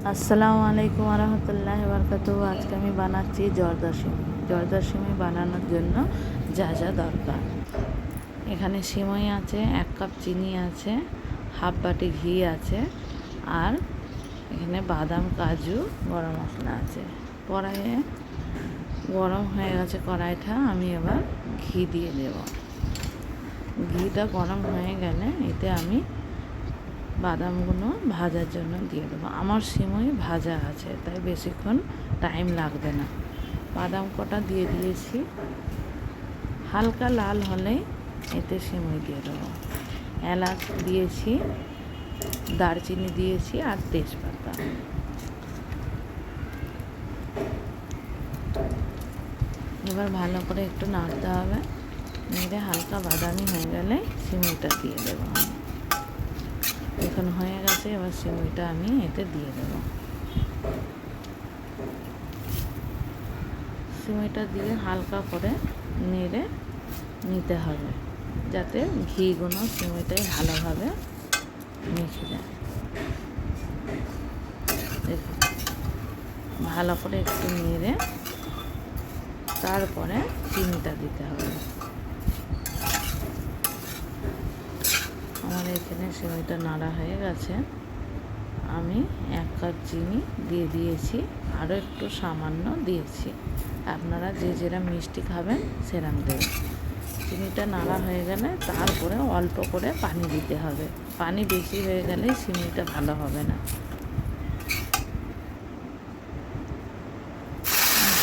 আসসালামু আলাইকুম রহমতুল্লাহ বারকাতুহু। আজকে আমি বানাচ্ছি জর্দা সিমই। জর্দা সিমই বানানোর জন্য যা যা দরকার, এখানে সিমই আছে, 1 কাপ চিনি আছে, হাফ বাটি ঘি আছে, আর এখানে বাদাম, কাজু, গরম মশলা আছে। কড়াইয়ে গরম হয়ে গেছে কড়াইটা, আমি এবার ঘি দিয়ে দেব। ঘিটা গরম হয়ে গেলে এতে আমি বাদামগুলো ভাজার জন্য দিয়ে দেবো। আমার সিমই ভাজা আছে, তাই বেশিক্ষণ টাইম লাগবে না। বাদাম কটা দিয়ে দিয়েছি, হালকা লাল হলেই এতে সিমই দিয়ে দেবো। এলাচ দিয়েছি, দারচিনি দিয়েছি, আর তেজপাতা। এবার ভালো করে একটু নাড়তে হবে। নেড়ে হালকা বাদামি হয়ে গেলে সিমইটা দিয়ে দেবো। এখন হয়ে গেছে, এবার সিমইটা আমি এতে দিয়ে দেব। সিমইটা দিয়ে হালকা করে নেড়ে নিতে হবে, যাতে ঘিগুলো সিমইটাই ভালোভাবে মিশে যায়। দেখুন, ভালো করে একটু নেড়ে তারপরে চিনিটা দিতে হবে। আমার এখানে সিমইটা নাড়া হয়ে গেছে, আমি 1 কাপ চিনি দিয়ে দিয়েছি, আরও একটু সামান্য দিয়েছি। আপনারা যে যেরকম মিষ্টি খাবেন সেরকম দেবেন। চিনিটা নাড়া হয়ে গেলে তারপরে অল্প করে পানি দিতে হবে। পানি বেশি হয়ে গেলে সিমইটা ভালো হবে না।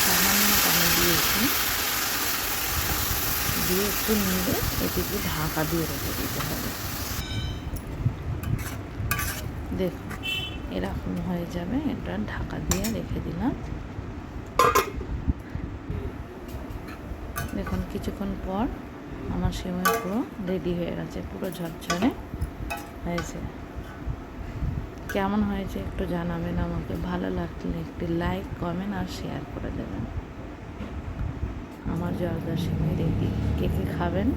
সামান্য পানি দিয়েছি, দিয়ে একটু নেড়ে এটিকে ঢাকা দিয়ে রেখে দিতে হবে। দেখুন, এরকম হয়ে যাবে। এটা ঢাকা দিয়ে রেখে দিলাম। দেখুন, কিছুক্ষণ পর আমার সিমই পুরো রেডি হয়ে গেছে, পুরো ঝরঝরে হয়েছে। কেমন হয়েছে একটু জানাবেন আমাকে। ভালো লাগলে একটি লাইক, কমেন্ট আর শেয়ার করে দেবেন। আমার জর্দা সিমই রেডি। কে কে খাবেন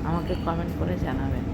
আমাকে কমেন্ট করে জানাবেন।